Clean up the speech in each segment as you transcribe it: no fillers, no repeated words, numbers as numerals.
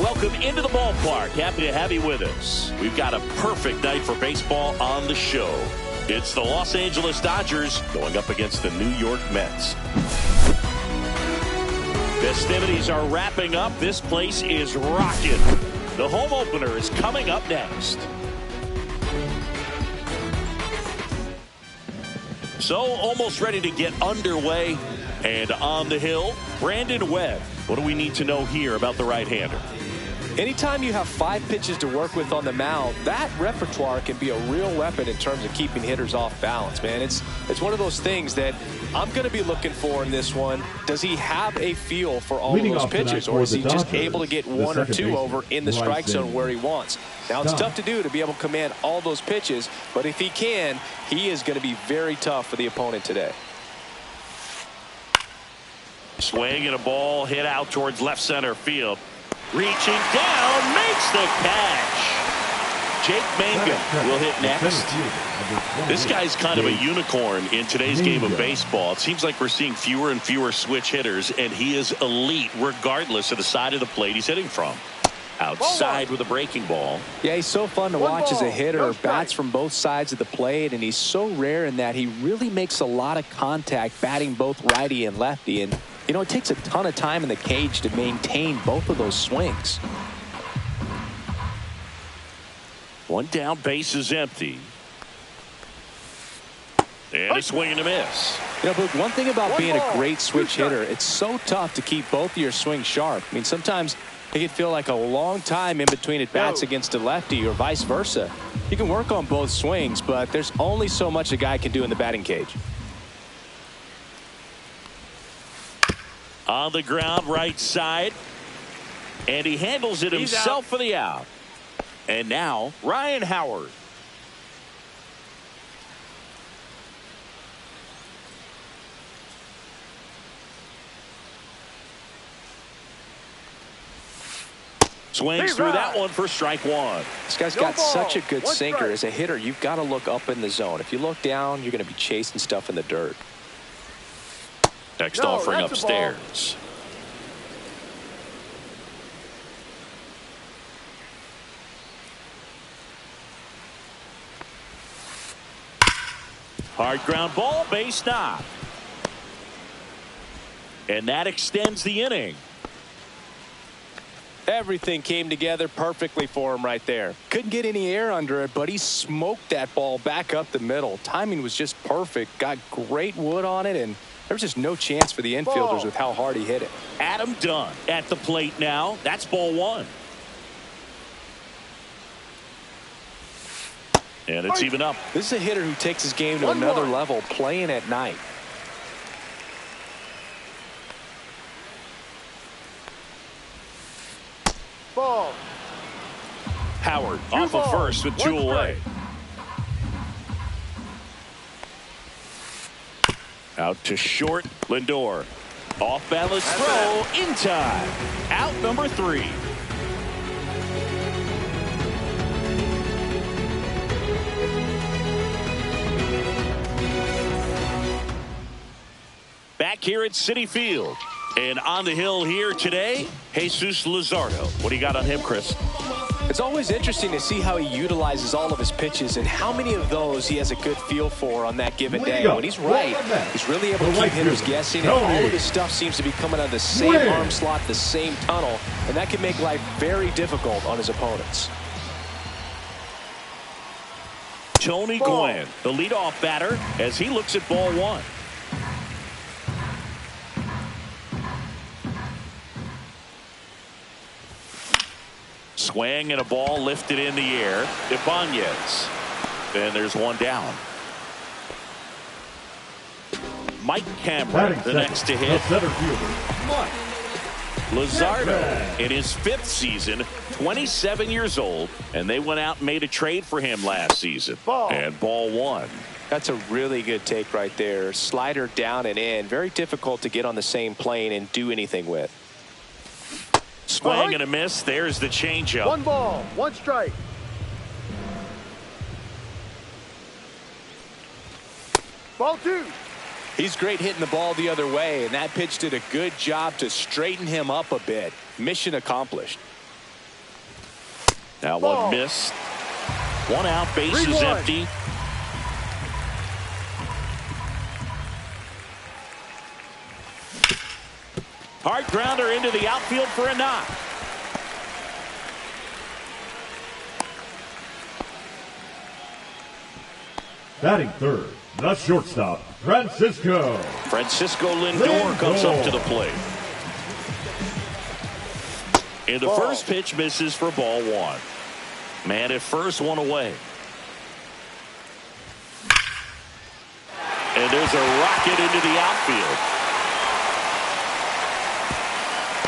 welcome into the ballpark. Happy to have you with us. We've got a perfect night for baseball on the show. It's the Los Angeles Dodgers going up against the New York Mets. Festivities are wrapping up. This place is rocking. The home opener is coming up next. So almost ready to get underway. And on the hill, Brandon Webb. What do we need to know here about the right-hander? Anytime you have 5 pitches to work with on the mound, that repertoire can be a real weapon in terms of keeping hitters off balance, man. It's one of those things that I'm going to be looking for in this one. Does he have a feel for all of those pitches, or is he just able to get 1 or 2 over in the strike zone where he wants? Now, it's tough to do to be able to command all those pitches, but if he can, he is going to be very tough for the opponent today. Swing and a ball hit out towards left center field. Reaching down, makes the catch. Jake Mangum will hit next. This guy's kind of a unicorn in today's game of baseball. It seems like we're seeing fewer and fewer switch hitters, and he is elite regardless of the side of the plate he's hitting from. Outside with a breaking ball. Yeah, he's so fun to watch as a hitter. Bats from both sides of the plate, and he's so rare in that he really makes a lot of contact batting both righty and lefty. And you know, it takes a ton of time in the cage to maintain both of those swings. One down, base is empty. And a swing and a miss. You know, but one thing about being a great switch hitter, it's so tough to keep both of your swings sharp. I mean, sometimes it can feel like a long time in between at bats against a lefty or vice versa. You can work on both swings, but there's only so much a guy can do in the batting cage. On the ground, right side. And he handles it himself for the out. And now, Ryan Howard. Swings through that one for strike 1. This guy's got such a good sinker. As a hitter, you've got to look up in the zone. If you look down, you're going to be chasing stuff in the dirt. Next offering upstairs. Hard ground ball, base knock. And that extends the inning. Everything came together perfectly for him right there. Couldn't get any air under it, but he smoked that ball back up the middle. Timing was just perfect. Got great wood on it, and there's just no chance for the infielders with how hard he hit it. Adam Dunn at the plate now. That's ball 1. And it's even up. This is a hitter who takes his game to another level, playing at night. Ball. Howard off of first with 2 away. Out to short, Lindor. Off balance throw in time. Out number 3. Back here at Citi Field. And on the hill here today, Jesus Luzardo. What do you got on him, Chris? It's always interesting to see how he utilizes all of his pitches and how many of those he has a good feel for on that given day. When he's right, he's really able to keep hitters guessing, and all of his stuff seems to be coming out of the same arm slot, the same tunnel, and that can make life very difficult on his opponents. Tony Gwynn, the leadoff batter, as he looks at ball 1. Swing and a ball lifted in the air. Ibanez. And there's one down. Mike Cameron, the next to hit. Luzardo in his 5th season, 27 years old, and they went out and made a trade for him last season. And ball 1. That's a really good take right there. Slider down and in. Very difficult to get on the same plane and do anything with. Swing and a miss. There's the changeup. 1 ball, 1 strike. Ball 2. He's great hitting the ball the other way, and that pitch did a good job to straighten him up a bit. Mission accomplished. That one missed. One out, bases empty. Hard grounder into the outfield for a knock. Batting third, the shortstop, Francisco Lindor comes up to the plate. And the first pitch misses for ball one. Man at first, one away. And there's a rocket into the outfield.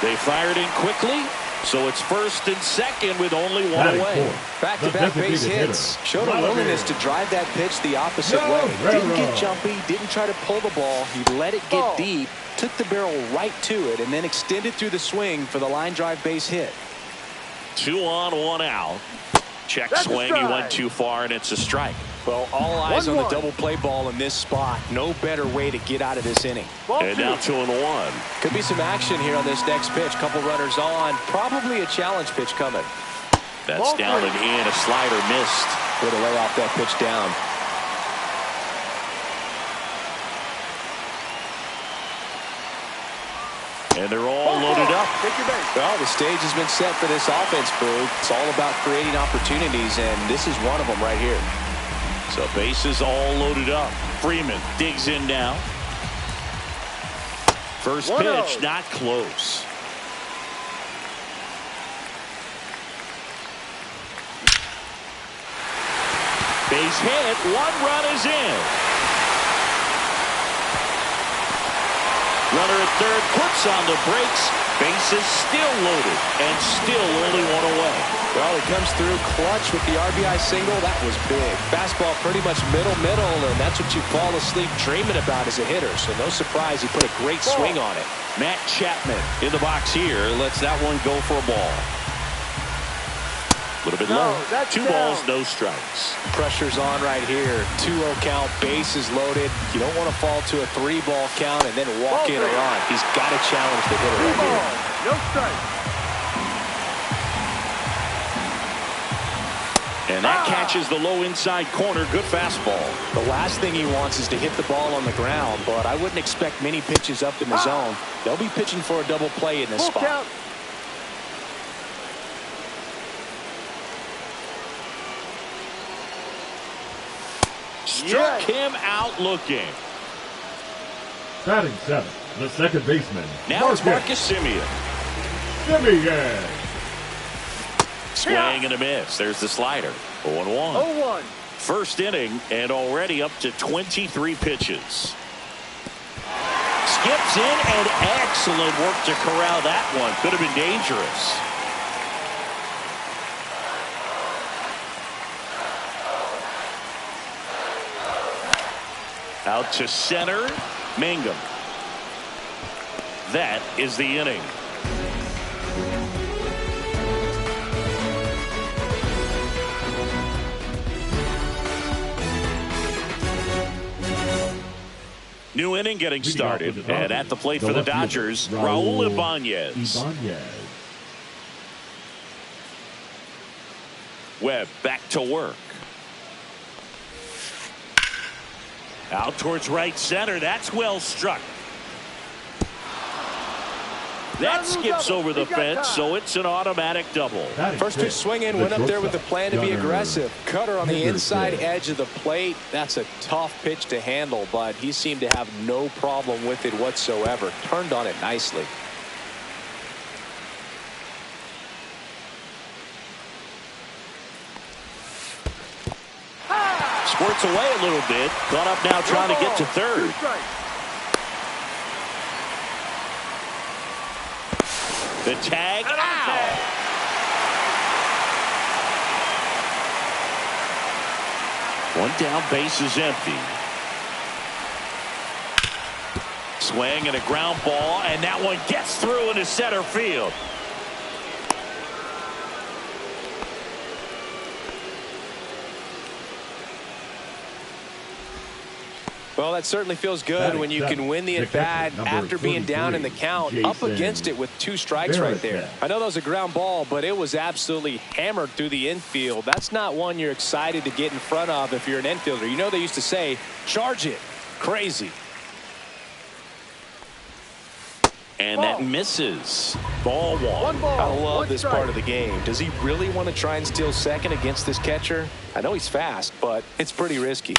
They fired in quickly, so it's first and second with only one away. Back-to-back base hits. Showed a willingness to drive that pitch the opposite way. Didn't get jumpy, didn't try to pull the ball. He let it get deep, took the barrel right to it, and then extended through the swing for the line drive base hit. 2 on, 1 out. Check swing, he went too far, and it's a strike. Well, all eyes on the double play ball in this spot. No better way to get out of this inning. And now 2-1. Could be some action here on this next pitch. Couple runners on. Probably a challenge pitch coming. That's down and in. A slider missed. Way to lay off that pitch down. And they're all loaded up. Well, the stage has been set for this offense, Boog. It's all about creating opportunities, and this is one of them right here. So bases all loaded up. Freeman digs in now. First pitch, not close. Base hit. 1 run is in. Runner at third puts on the brakes. Bases still loaded and still only 1 away. Well, he comes through clutch with the RBI single. That was big. Fastball pretty much middle, and that's what you fall asleep dreaming about as a hitter. So no surprise he put a great swing on it. Matt Chapman in the box here lets that one go for a ball. A little bit low. 2 balls, no strikes. Pressure's on right here. 2-0 count, bases loaded. You don't want to fall to a 3-ball count and then walk in a run. He's got to challenge the hitter right here. No strike. And that catches the low inside corner. Good fastball. The last thing he wants is to hit the ball on the ground, but I wouldn't expect many pitches up in the zone. They'll be pitching for a double play in this spot. Count. Struck him out looking. Batting seventh, the second baseman. Now it's Marcus Semien. Swing and a miss. There's the slider. 0-1. 0-1. First inning and already up to 23 pitches. Skips in and excellent work to corral that one. Could have been dangerous. Out to center, Mangum. That is the inning. New inning getting started, and at the plate for the Dodgers, Raul Ibanez. Webb back to work. Out towards right center. That's well struck. That skips over the fence, so it's an automatic double. First pitch swinging, went up there with the plan to be aggressive. Cutter on the inside edge of the plate. That's a tough pitch to handle, but he seemed to have no problem with it whatsoever. Turned on it nicely. Squirts away a little bit. Caught up now trying to get to third. The tag out. One down, base is empty. Swing and a ground ball, and that one gets through into center field. Well, that certainly feels good when you can win the at-bat after being down in the count, up against it with 2 strikes right there. I know that was a ground ball, but it was absolutely hammered through the infield. That's not one you're excited to get in front of if you're an infielder. You know they used to say, charge it. Crazy. And that misses. Ball 1. Ball, I love this strike. part of the game. Does he really want to try and steal second against this catcher? I know he's fast, but it's pretty risky.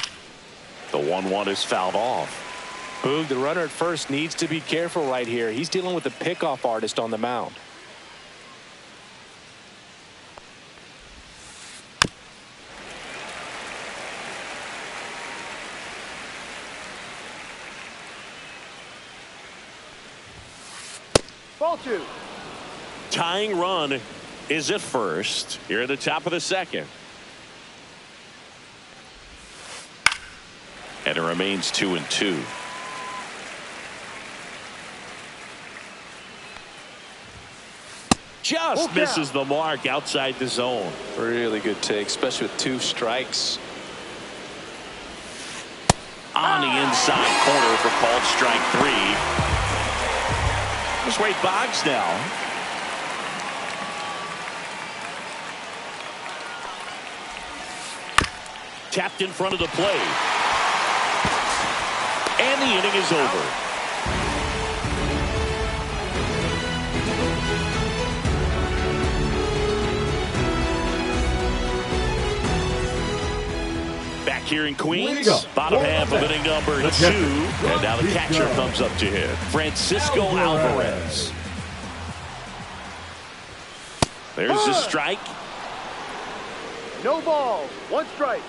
The 1-1 is fouled off. Boog, the runner at first needs to be careful right here. He's dealing with a pickoff artist on the mound. Ball 2. Tying run is at first. Here at the top of the second. And it remains 2-2. Just misses the mark outside the zone. Really good take, especially with 2 strikes. On the inside corner for called strike 3. Here's Wade Boggs now. Tapped in front of the plate. And the inning is over. Back here in Queens, bottom half of inning number 2. And now the catcher comes up to hit. Francisco Alvarez. There's the strike. No balls. 1 strike.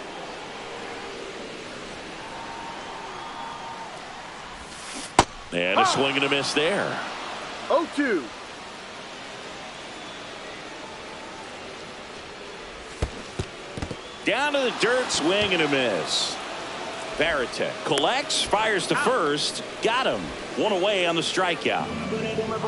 And a swing and a miss there. 0-2. Down to the dirt, swing and a miss. Veritek collects, fires to first, got him. 1 away on the strikeout.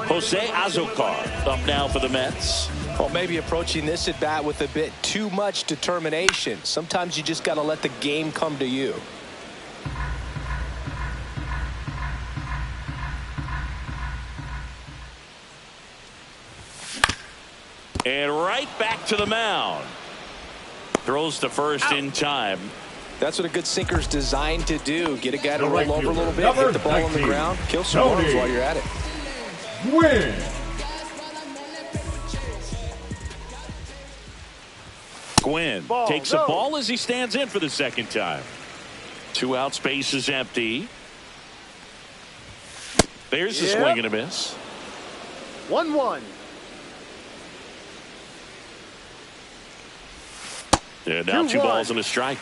Jose Azocar up now for the Mets. Well, maybe approaching this at bat with a bit too much determination. Sometimes you just got to let the game come to you. And right back to the mound. Throws to first in time. That's what a good sinker's designed to do. Get a guy to roll over a little bit, hit the ball on the ground, kill some runs while you're at it. Win. Gwynn takes a ball as he stands in for the second time. 2 out, space is empty. There's the swing and a miss. 1-1. And now 2 balls and a strike.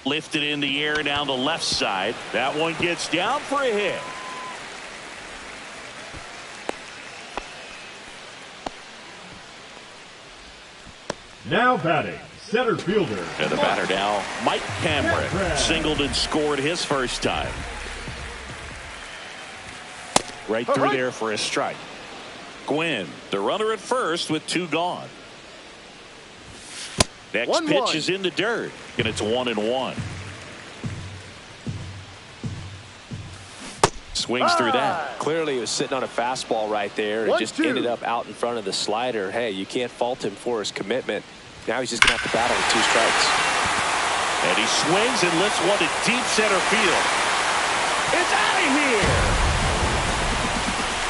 Lifted in the air down the left side. That one gets down for a hit. Now batting, center fielder. And the batter now, Mike Cameron. Singled and scored his first time. Right through there for a strike. Gwynn, the runner at first with 2 gone. Next pitch is in the dirt, and it's 1-1. Swings through that. Clearly, he was sitting on a fastball right there. It just ended up out in front of the slider. Hey, you can't fault him for his commitment. Now he's just going to have to battle with 2 strikes. And he swings and lifts one to deep center field. It's out of here.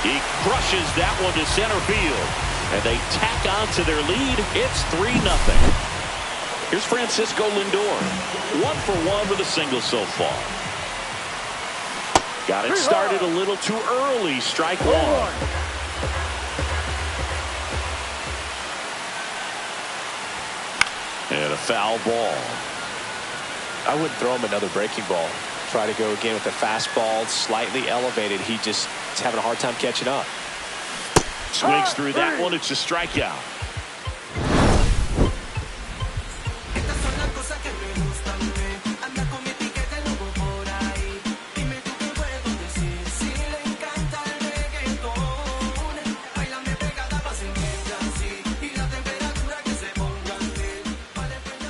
He crushes that one to center field. And they tack on to their lead. It's 3-0. Here's Francisco Lindor. 1 for 1 with a single so far. Got it started a little too early. Strike 1. And a foul ball. I wouldn't throw him another breaking ball. Try to go again with the fastball slightly elevated. He just is having a hard time catching up. Swings through that one. It's a strikeout.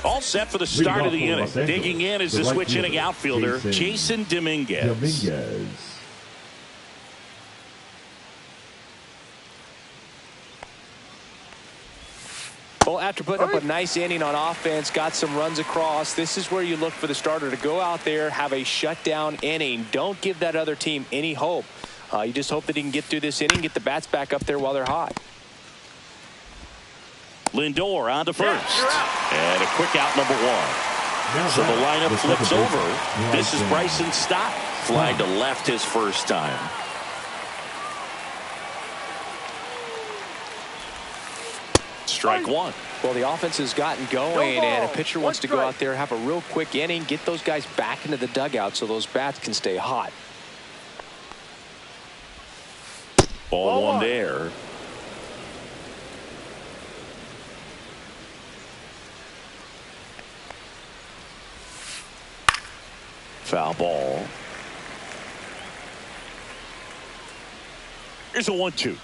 All set for the start of the inning. Digging in is the switch inning outfielder, Jason Dominguez. Well, after putting up a nice inning on offense, got some runs across, this is where you look for the starter to go out there, have a shutdown inning. Don't give that other team any hope. You just hope that he can get through this inning, get the bats back up there while they're hot. Lindor on to first. And a quick out, number one. So the lineup flips over. This is Bryson Stott. Flying to left his first time. Strike one. Well, the offense has gotten going, and a pitcher wants to go out there, have a real quick inning, get those guys back into the dugout so those bats can stay hot. Ball one there. Foul ball. Here's a 1-2.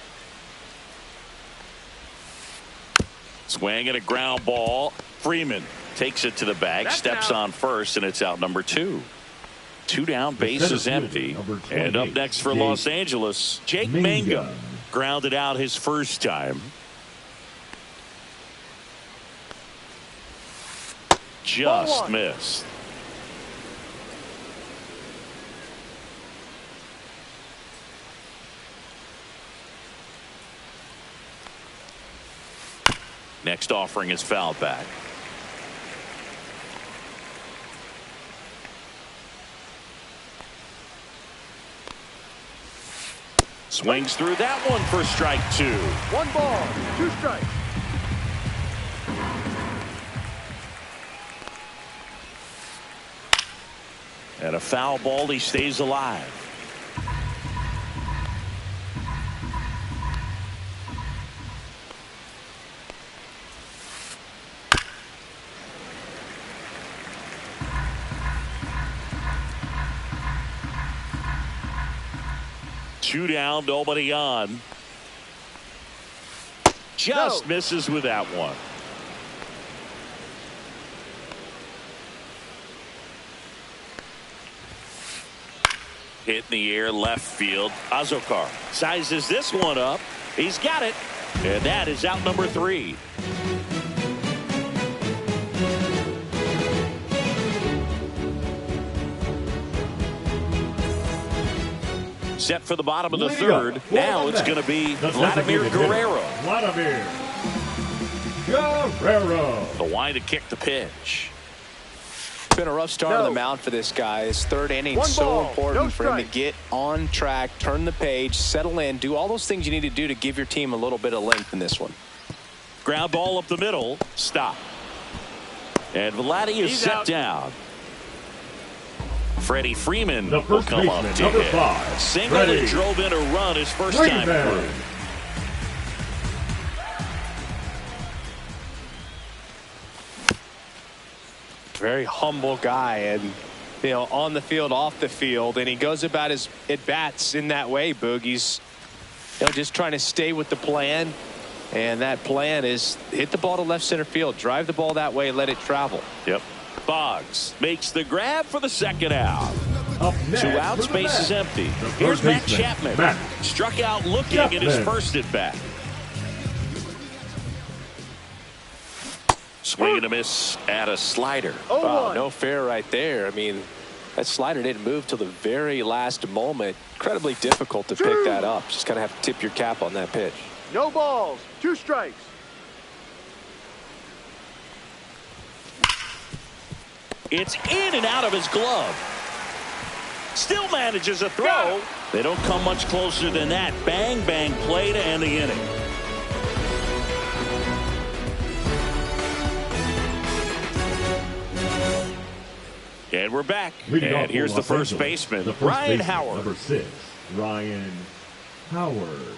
Swing and a ground ball. Freeman takes it to the bag, steps on first, and it's out number two. Two down, base is empty. And up next for Los Angeles, Jake Mangum. Grounded out his first time. Just missed. Next offering is fouled back. Swings through that one for strike two. 1 ball, 2 strikes. And a foul ball, he stays alive. Two down, nobody on. Just misses with that one. Hit in the air, left field. Azokar sizes this one up. He's got it. And that is out number 3. Set for the bottom of the third. Now it's going to be Vladimir Guerrero. The wind to kick the pitch. It's been a rough start on the mound for this guy. His third inning is so important for him to get on track, turn the page, settle in, do all those things you need to do to give your team a little bit of length in this one. Ground ball up the middle. Stop. And Vladdy is set down. Freddie Freeman will come up to hit. Single and drove in a run his first time through. Very humble guy, and on the field, off the field, and he goes about his at-bats in that way, Boog. He's just trying to stay with the plan, and that plan is hit the ball to left center field, drive the ball that way, let it travel. Yep. Boggs makes the grab for the second out. Next, 2 outs, base is empty. Here's Matt Chapman. Struck out looking at his first at bat. Swing and a miss at a slider. Wow, no fair right there. I mean, that slider didn't move till the very last moment. Incredibly difficult to pick that up. Just kind of have to tip your cap on that pitch. No balls, 2 strikes. It's in and out of his glove. Still manages a throw. They don't come much closer than that. Bang, bang play to end the inning. And we're back. And here's the first baseman, Ryan Howard. Number 6, Ryan Howard.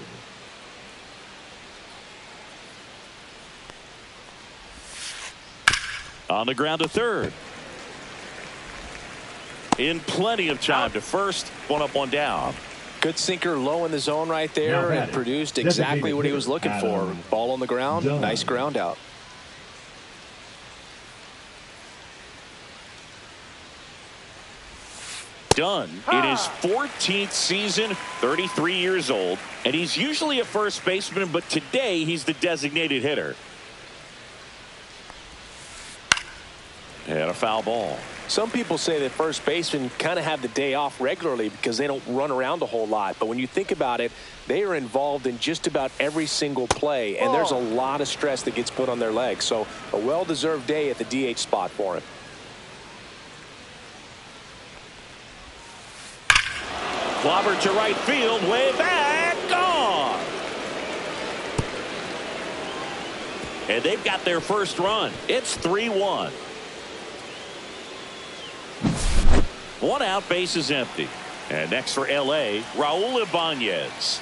On the ground to third. In plenty of time to first. 1 up, 1 down. Good sinker low in the zone right there, and produced exactly what he was looking for. Ball on the ground, nice ground out. done in his 14th season, 33 years old, and he's usually a first baseman, but today he's the designated hitter. And a foul ball. Some people say that first basemen kind of have the day off regularly because they don't run around a whole lot. But when you think about it, they are involved in just about every single play, and there's a lot of stress that gets put on their legs. So a well-deserved day at the DH spot for him. Clobbered to right field, way back, gone. And they've got their first run. It's 3-1. One out, base is empty. And next for L.A., Raul Ibanez.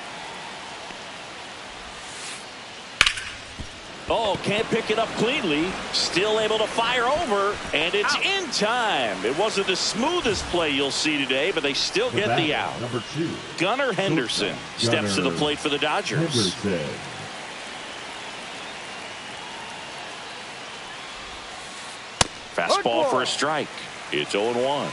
Oh, can't pick it up cleanly. Still able to fire over, and it's in time. It wasn't the smoothest play you'll see today, but they still get the out. Number 2. Gunnar Henderson steps to the plate for the Dodgers. Henderson. Fastball for a strike. It's 0-1.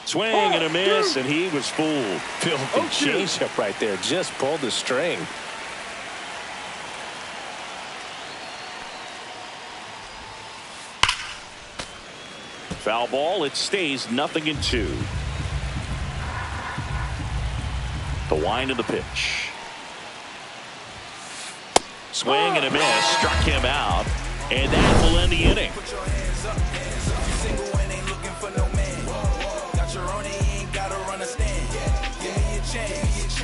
Swing and a miss, and he was fooled. Filthy changeup right there. Just pulled the string. Foul ball. It stays 0-2. The wind of the pitch. Swing and a miss. Struck him out. And that will end the inning.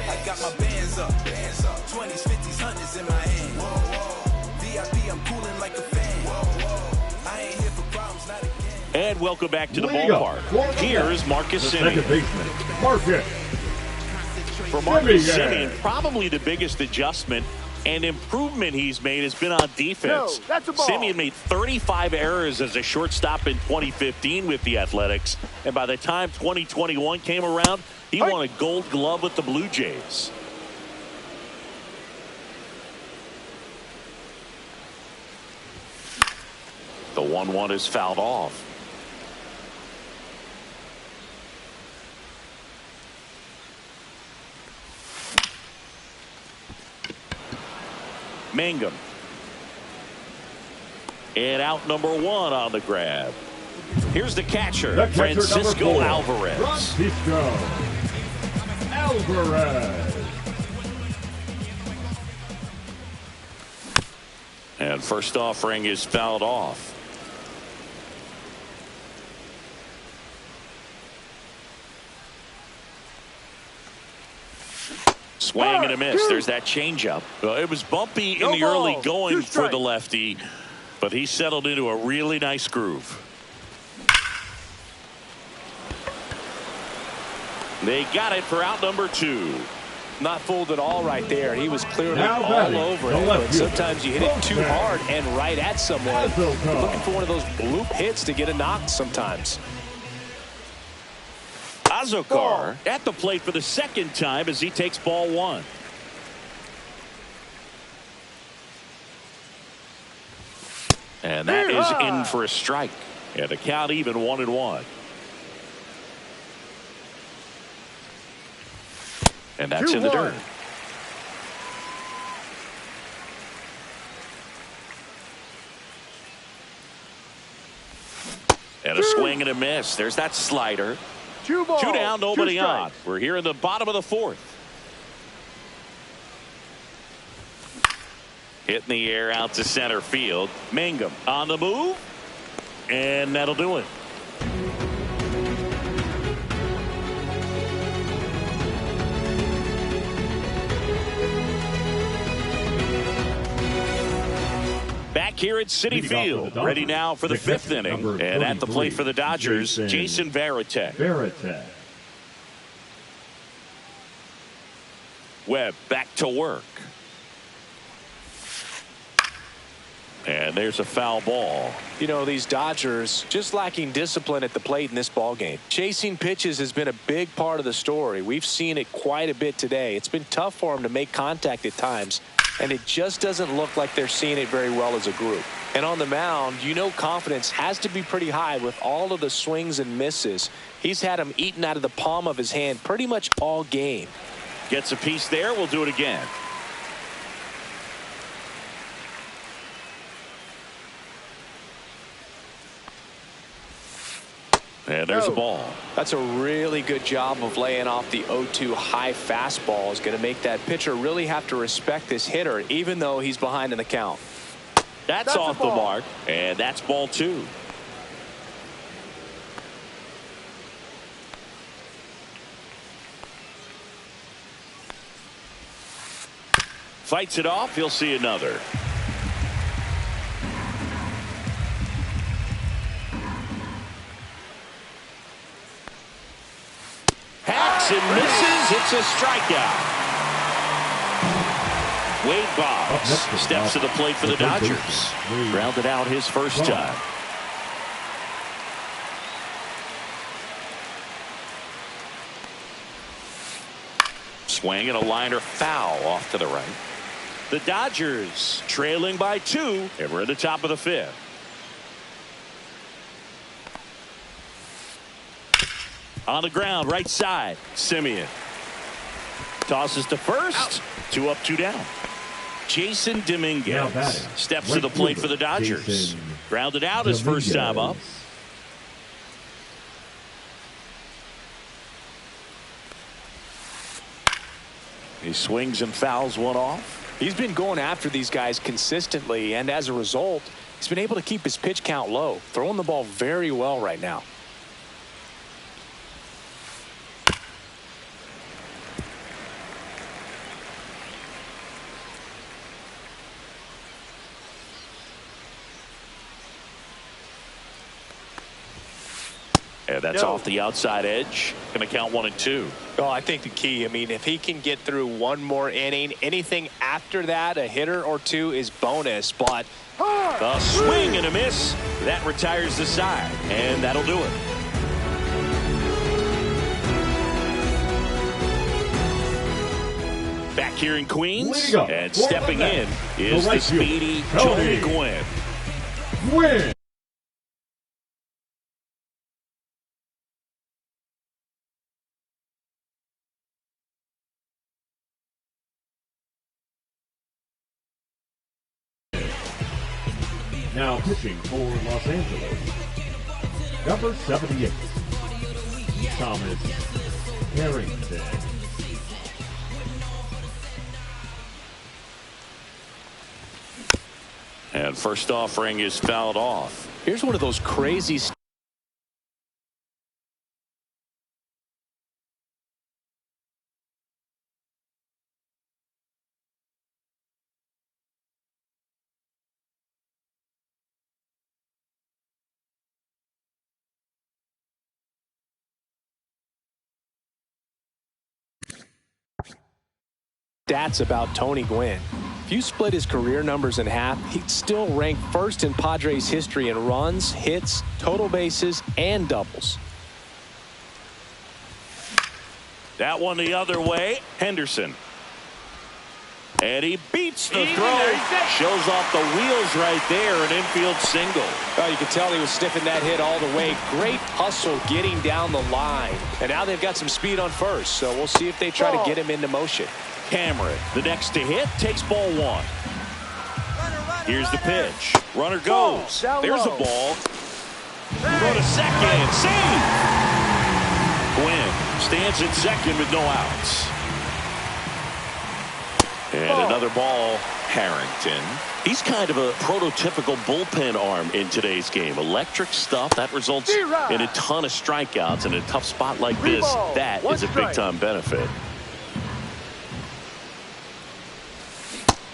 I got my bands up. 20s, 50s, 100s in my hand. VIP, I'm cooling like a fan. I ain't here for problems, not again. And welcome back to the ballpark. Here's Marcus Semien. Second baseman, Marcus. For Marcus Semien, probably the biggest adjustment and improvement he's made has been on defense. No, that's a ball. Semien made 35 errors as a shortstop in 2015 with the Athletics, and by the time 2021 came around, he won a Gold Glove with the Blue Jays. The 1-1 is fouled off. Mangum. And out number 1 on the grab. Here's the catcher, Francisco Alvarez. Francisco Alvarez. And first offering is fouled off. Swing and a miss. There's that changeup. It was bumpy in the early going for the lefty, but he settled into a really nice groove. They got it for out number 2. Not fooled at all right there. He was clearly all over it, but sometimes you hit it too hard and right at someone. You're looking for one of those bloop hits to get a knock sometimes. Azokar at the plate for the second time as he takes ball 1. And that is in for a strike. And the count even 1-1. And that's in the dirt. And a swing and a miss. There's that slider. 2 balls, 2 down, nobody 2 on. We're here in the bottom of the 4th. Hit in the air out to center field. Mangum on the move. And that'll do it. Back here at Citi Field, ready now for the 5th inning. And at the plate for the Dodgers, Jason Varitek. Webb back to work. And there's a foul ball. You know, these Dodgers just lacking discipline at the plate in this ballgame. Chasing pitches has been a big part of the story. We've seen it quite a bit today. It's been tough for them to make contact at times. and it just doesn't look like they're seeing it very well as a group. And on the mound, you know confidence has to be pretty high with all of the swings and misses. He's had them eaten out of the palm of his hand pretty much all game. Gets a piece there. We'll do it again. And there's a ball. That's a really good job of laying off the 0-2 high fastball. Is going to make that pitcher really have to respect this hitter, even though he's behind in the count. That's off the mark, and that's ball 2. Fights it off. He'll see another. Hacks and misses. It's a strikeout. Wade Boggs steps to the plate for the Dodgers. Grounded out his first time. Swing and a liner foul off to the right. The Dodgers trailing by 2, and we're at the top of the 5th. On the ground, right side, Simeon. Tosses to first. Out. 2 up, 2 down. Jason Dominguez steps to the plate for the Dodgers. Grounded out his first time up. He swings and fouls one off. He's been going after these guys consistently, and as a result, he's been able to keep his pitch count low, throwing the ball very well right now. Yeah, that's off the outside edge. Going to count 1 and 2. Oh, I think the key, I mean, if he can get through one more inning, anything after that, a hitter or 2 is bonus. But a swing and a miss. That retires the side, and that'll do it. Back here in Queens, and stepping in is the speedy Tony Gwynn. Gwynn. Now pitching for Los Angeles, number 78, Thomas Harrington. And first offering is fouled off. Here's one of those crazy stats about Tony Gwynn. If you split his career numbers in half, he'd still rank first in Padres history in runs, hits, total bases, and doubles. That one the other way. Henderson. And he beats the throw. Shows off the wheels right there. An infield single. Oh, you can tell he was sniffing that hit all the way. Great hustle getting down the line. And now they've got some speed on first. So we'll see if they try to get him into motion. Cameron, the next to hit, takes ball 1. Here's the pitch. Runner goes. There's a ball. Throw to second. Save. Gwynn stands at second with no outs. And another ball, Harrington. He's kind of a prototypical bullpen arm in today's game. Electric stuff that results in a ton of strikeouts. In a tough spot like this, that is a big-time benefit.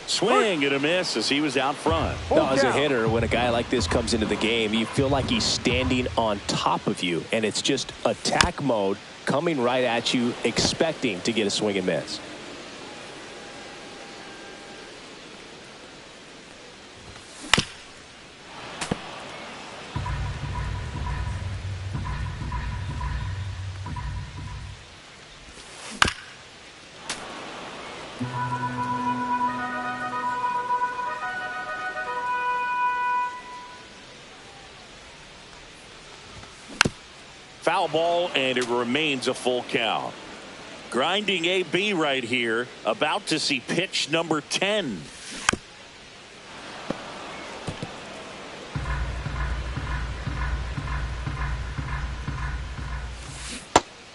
Swing and a miss as he was out front. Now, as a hitter, when a guy like this comes into the game, you feel like he's standing on top of you, and it's just attack mode coming right at you, expecting to get a swing and miss. foul ball, and it remains a full count. Grinding AB right here, about to see pitch number 10.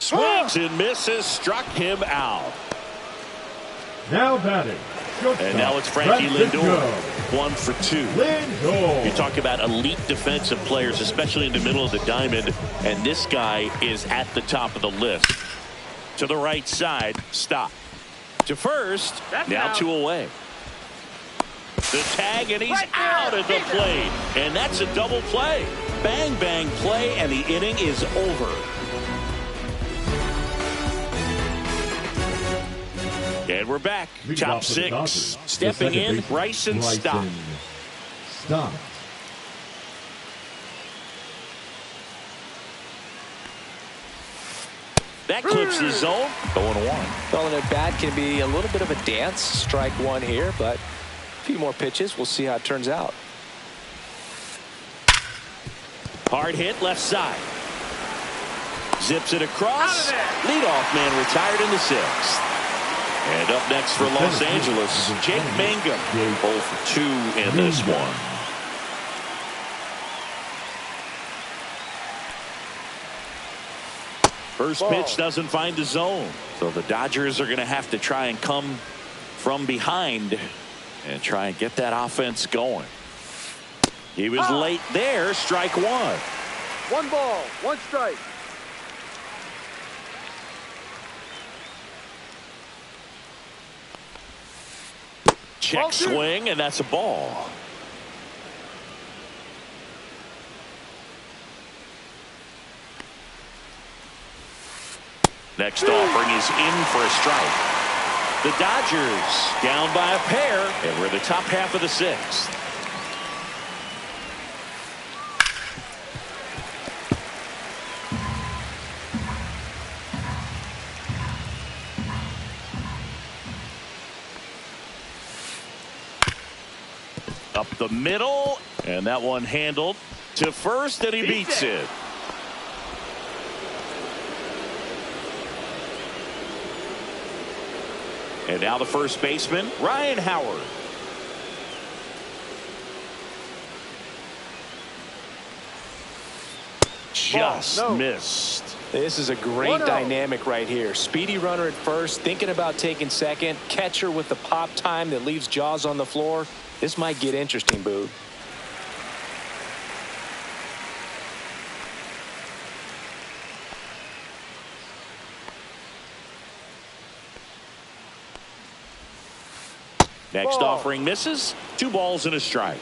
Swings and misses, struck him out. Now batting. And now it's Frankie Lindor. 1 for 2. Lindor. You talk about elite defensive players, especially in the middle of the diamond, and this guy is at the top of the list. To the right side, stop. To first, now 2 away. The tag, and he's out at the plate. And that's a double play. Bang, bang play, and the inning is over. And we're back. Top 6. Stepping in, Bryson Stott. That clips the zone. 0-1. Well, and at bat can be a little bit of a dance. Strike 1 here, but a few more pitches. We'll see how it turns out. Hard hit left side. Zips it across. Leadoff man retired in the 6th. And up next for Los Angeles, Jake Mangum. 0 for 2 in this one. First pitch doesn't find the zone. So the Dodgers are going to have to try and come from behind and try and get that offense going. He was late there. Strike 1. 1 ball, 1 strike. Check swing, and that's a ball. Next offering is in for a strike. The Dodgers down by a pair, and we're in the top half of the 6th. Up the middle, and that one handled to first, and he beats it. And now the first baseman, Ryan Howard. Just missed. This is a great dynamic right here. Speedy runner at first, thinking about taking second. Catcher with the pop time that leaves Jaws on the floor. This might get interesting, Boo. Next offering misses. 2 balls and a strike.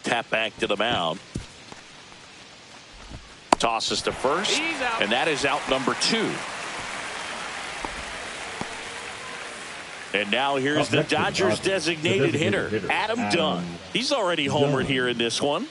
Tap back to the mound. Tosses to first, and that is out number 2. And now here's the Dodgers designated hitter, Adam Dunn. He's already homered here in this one.